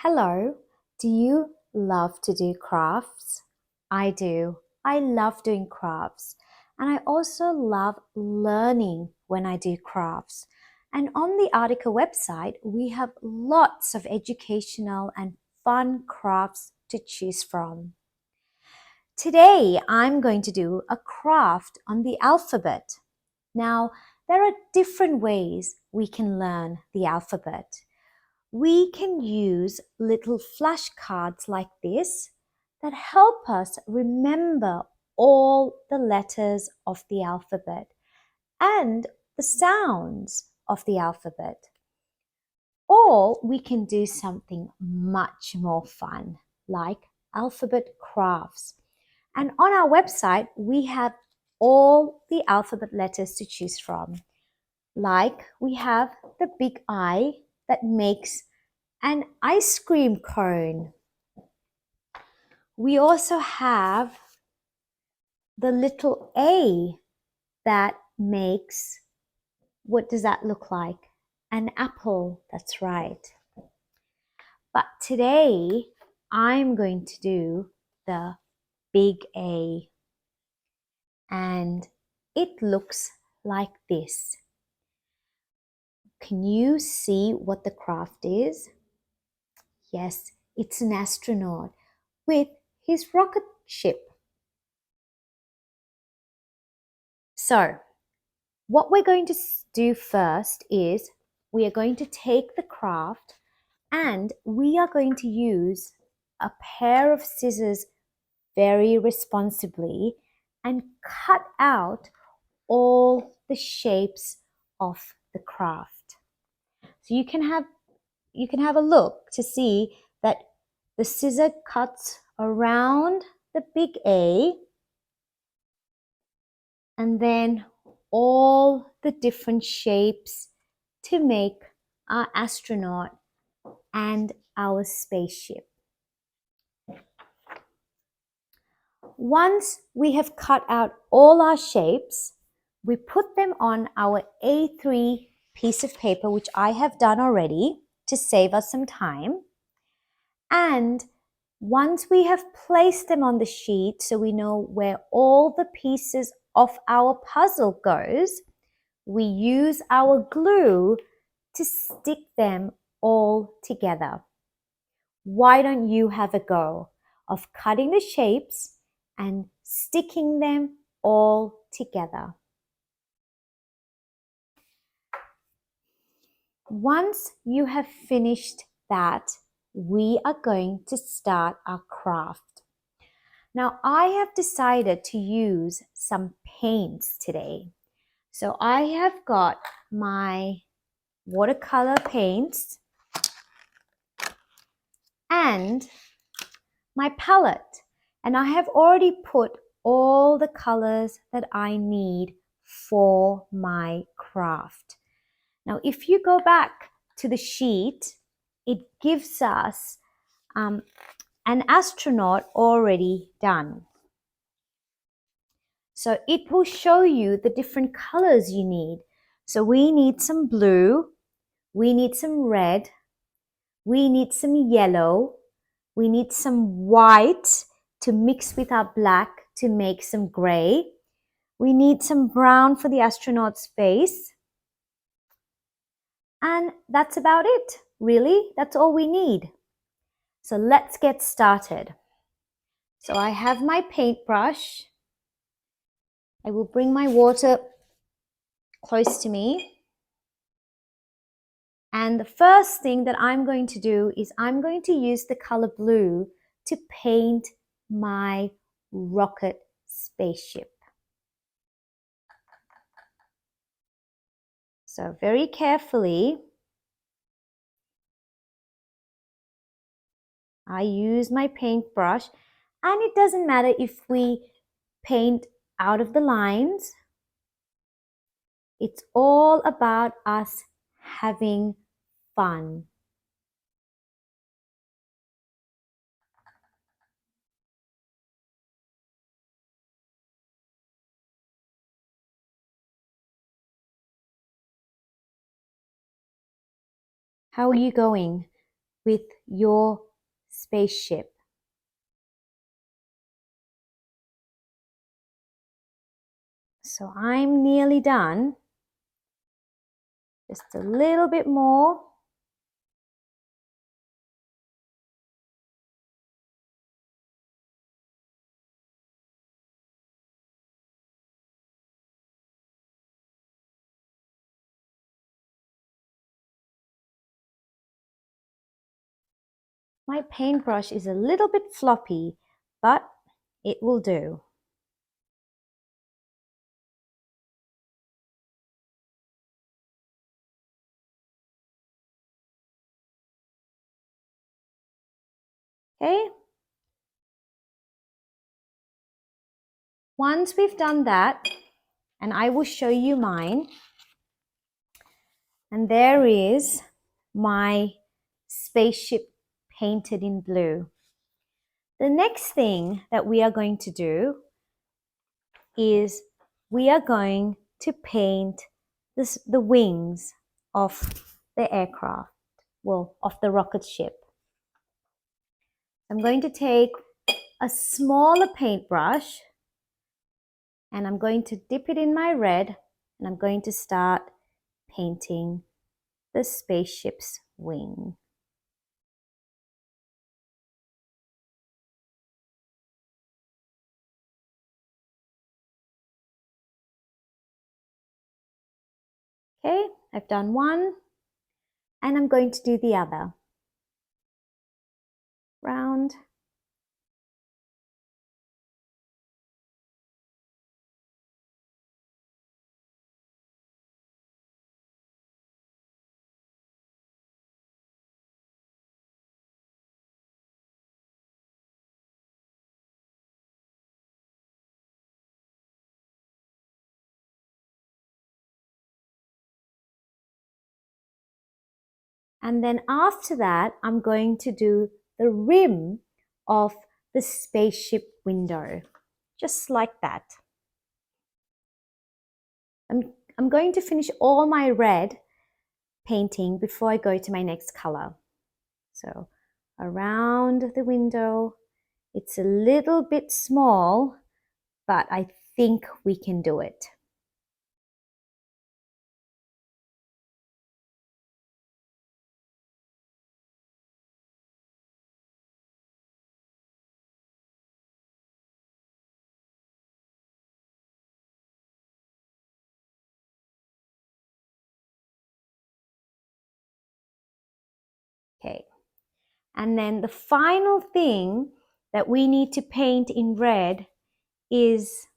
Hello, do you love to do crafts? I do. I love doing crafts. And I also love learning when I do crafts. And on the Artica website, we have lots of educational and fun crafts to choose from. Today, I'm going to do a craft on the alphabet. Now, there are different ways we can learn the alphabet. We can use little flashcards like this that help us remember all the letters of the alphabet and the sounds of the alphabet. Or we can do something much more fun, like alphabet crafts. And on our website, we have all the alphabet letters to choose from. Like we have the big I that makes an ice cream cone. We also have the little A that makes, what does that look like? An apple, that's right. But today I'm going to do the big A, and it looks like this. Can you see what the craft is? Yes, it's an astronaut with his rocket ship. So, what we're going to do first is we are going to take the craft and we are going to use a pair of scissors very responsibly and cut out all the shapes of the craft. So you can have a look to see that the scissor cuts around the big A and then all the different shapes to make our astronaut and our spaceship. Once we have cut out all our shapes, we put them on our A3 piece of paper, which I have done already to save us some time. And once we have placed them on the sheet so we know where all the pieces of our puzzle goes, we use our glue to stick them all together. Why don't you have a go of cutting the shapes and sticking them all together? Once you have finished that, we are going to start our craft. Now, I have decided to use some paints today. So I have got my watercolor paints and my palette, and I have already put all the colors that I need for my craft. Now, if you go back to the sheet, it gives us an astronaut already done. So it will show you the different colors you need. So we need some blue, we need some red, we need some yellow, we need some white to mix with our black to make some gray. We need some brown for the astronaut's face. And that's about it, really. That's all we need. So let's get started. So I have my paintbrush. I will bring my water close to me. And the first thing that I'm going to do is I'm going to use the color blue to paint my rocket spaceship. So very carefully, I use my paintbrush, and it doesn't matter if we paint out of the lines. It's all about us having fun. How are you going with your spaceship. So I'm nearly done. Just a little bit more. My paintbrush is a little bit floppy, but it will do. Okay. Once we've done that, and I will show you mine, and there is my spaceship painted in blue. The next thing that we are going to do is we are going to paint the wings of the aircraft, well, of the rocket ship. I'm going to take a smaller paintbrush and I'm going to dip it in my red and I'm going to start painting the spaceship's wing. Okay, I've done one and I'm going to do the other. Round. And then after that, I'm going to do the rim of the spaceship window, just like that. I'm going to finish all my red painting before I go to my next color. So around the window, it's a little bit small, but I think we can do it. Okay, and then the final thing that we need to paint in red is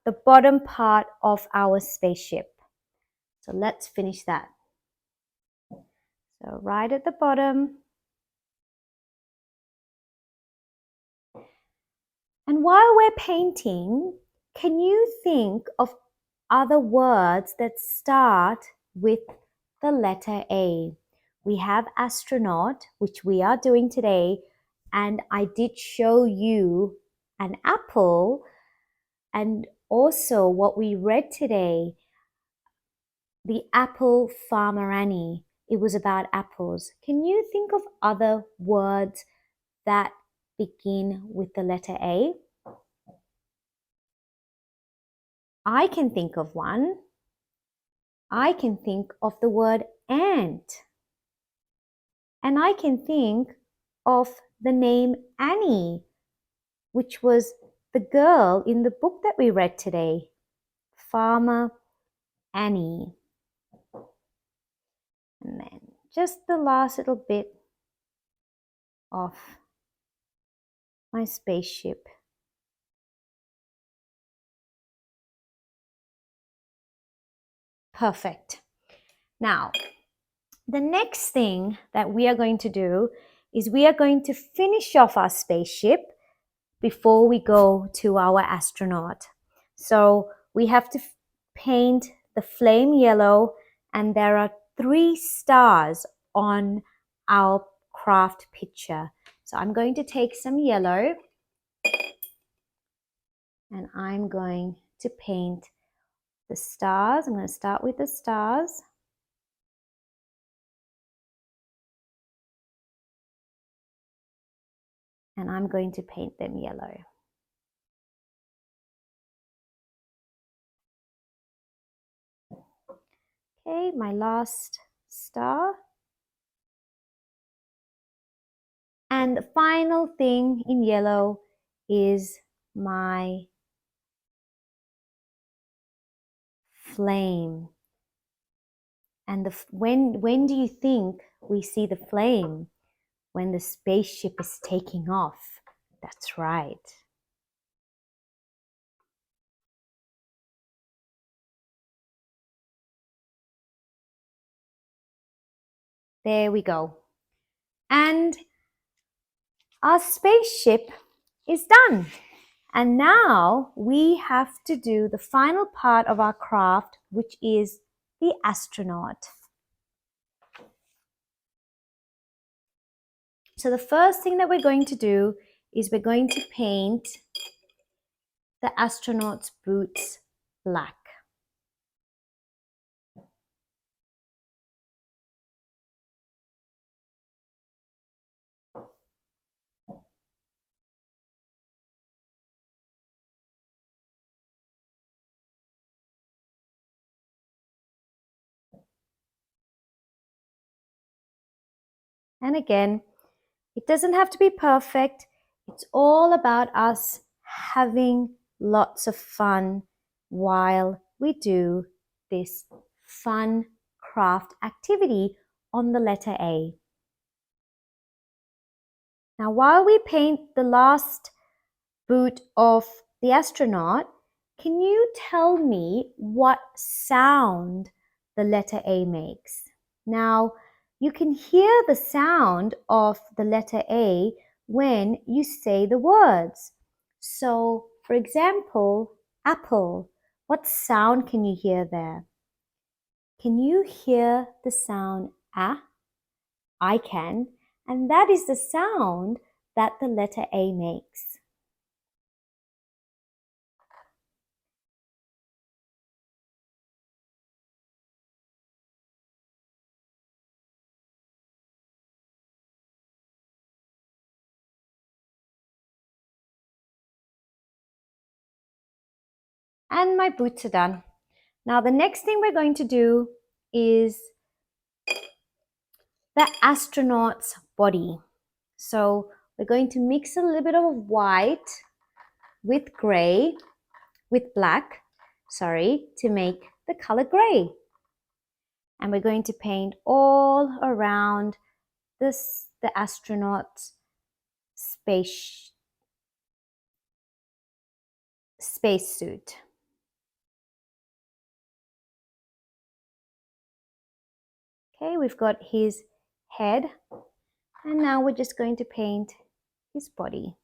the bottom part of our spaceship. So let's finish that. So right at the bottom. And while we're painting, can you think of other words that start with the letter A? We have astronaut, which we are doing today, and I did show you an apple, and also what we read today, the apple farmer Annie. It was about apples. Can you think of other words that begin with the letter A? I can think of one. I can think of the word ant. And I can think of the name Annie, which was the girl in the book that we read today, Farmer Annie. And then just the last little bit of my spaceship. Perfect. Now, the next thing that we are going to do is we are going to finish off our spaceship before we go to our astronaut. So we have to paint the flame yellow, and there are 3 stars on our craft picture. So I'm going to take some yellow and I'm going to paint the stars. I'm going to start with the stars. and I'm going to paint them yellow. Okay, my last star. And the final thing in yellow is my flame. And when do you think we see the flame? When the spaceship is taking off. That's right. There we go. And our spaceship is done. And now we have to do the final part of our craft, which is the astronaut. So the first thing that we're going to do is we're going to paint the astronaut's boots black. And again, it doesn't have to be perfect. It's all about us having lots of fun while we do this fun craft activity on the letter A. Now, while we paint the last boot of the astronaut, can you tell me what sound the letter A makes? Now, you can hear the sound of the letter A when you say the words. So, for example, apple. What sound can you hear there? Can you hear the sound A? I can. And that is the sound that the letter A makes. And my boots are done. Now the next thing we're going to do is the astronaut's body. So we're going to mix a little bit of white with grey, with black, to make the color grey. And we're going to paint all around the astronaut's spacesuit. Okay, we've got his head, and now we're just going to paint his body.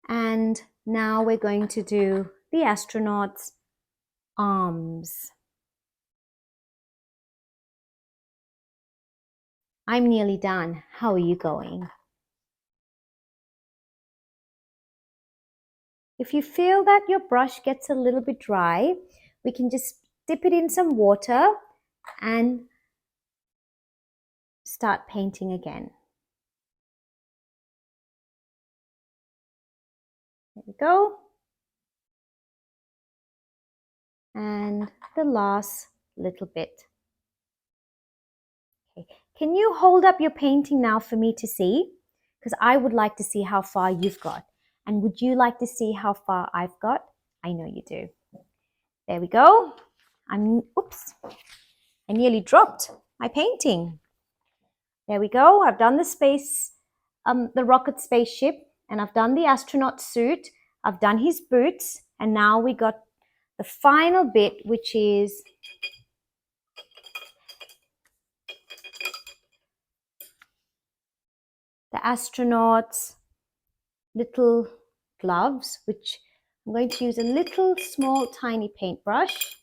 And now we're going to do the astronaut's arms. I'm nearly done. How are you going? If you feel that your brush gets a little bit dry, we can just dip it in some water and start painting again. There we go. And the last little bit. Okay. Can you hold up your painting now for me to see? Because I would like to see how far you've got. And would you like to see how far I've got? I know you do. There we go. Oops, I nearly dropped my painting. There we go. I've done the rocket spaceship, and I've done the astronaut suit. I've done his boots, and now we got the final bit, which is astronaut's little gloves, which I'm going to use a little small tiny paintbrush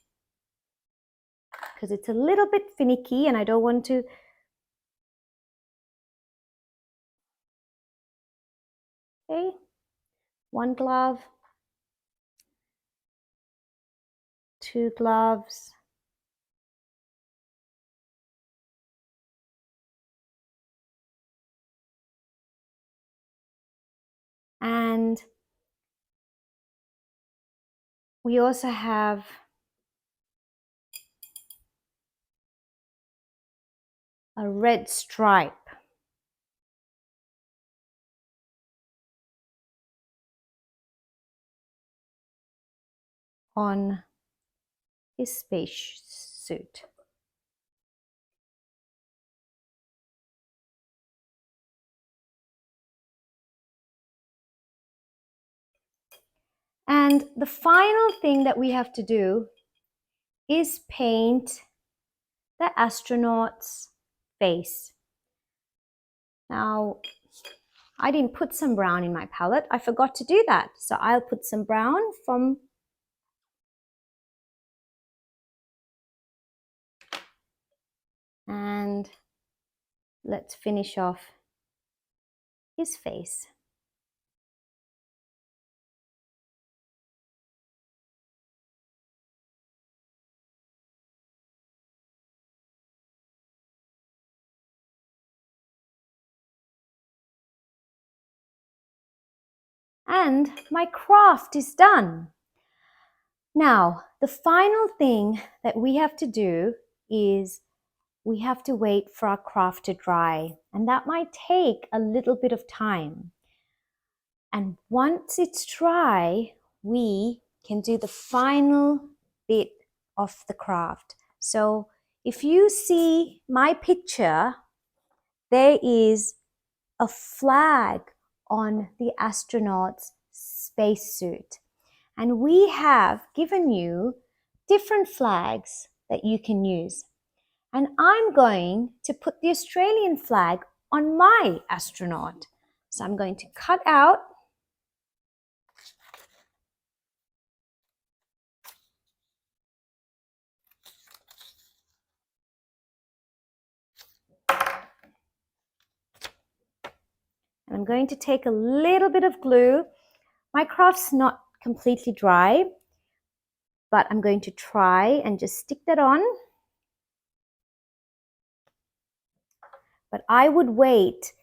because it's a little bit finicky and I don't want to. Okay, one glove, two gloves, and we also have a red stripe on his space suit. And the final thing that we have to do is paint the astronaut's face. Now, I didn't put some brown in my palette. I forgot to do that. So I'll put some brown from and let's finish off his face. And my craft is done. Now, the final thing that we have to do is we have to wait for our craft to dry, and that might take a little bit of time. And once it's dry, we can do the final bit of the craft. So if you see my picture, there is a flag on the astronaut's spacesuit. And we have given you different flags that you can use. And I'm going to put the Australian flag on my astronaut. So I'm going to cut out and I'm going to take a little bit of glue. My craft's not completely dry, but I'm going to try and just stick that on. But I would wait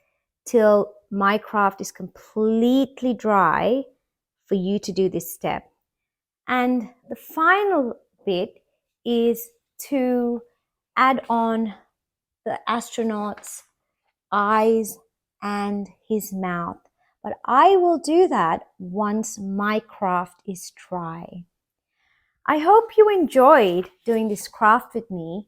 till my craft is completely dry for you to do this step. And the final bit is to add on the astronaut's eyes and his mouth. But I will do that once my craft is dry. I hope you enjoyed doing this craft with me.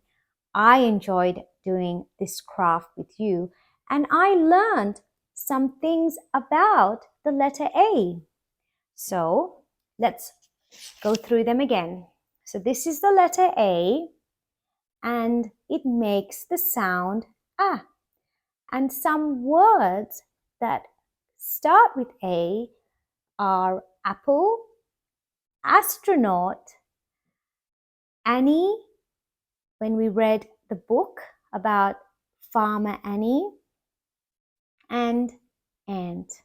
I enjoyed doing this craft with you, and I learned some things about the letter A. So let's go through them again. So this is the letter A, and it makes the sound A. And some words that start with A are apple, astronaut, Annie, when we read the book about Farmer Annie, and ant.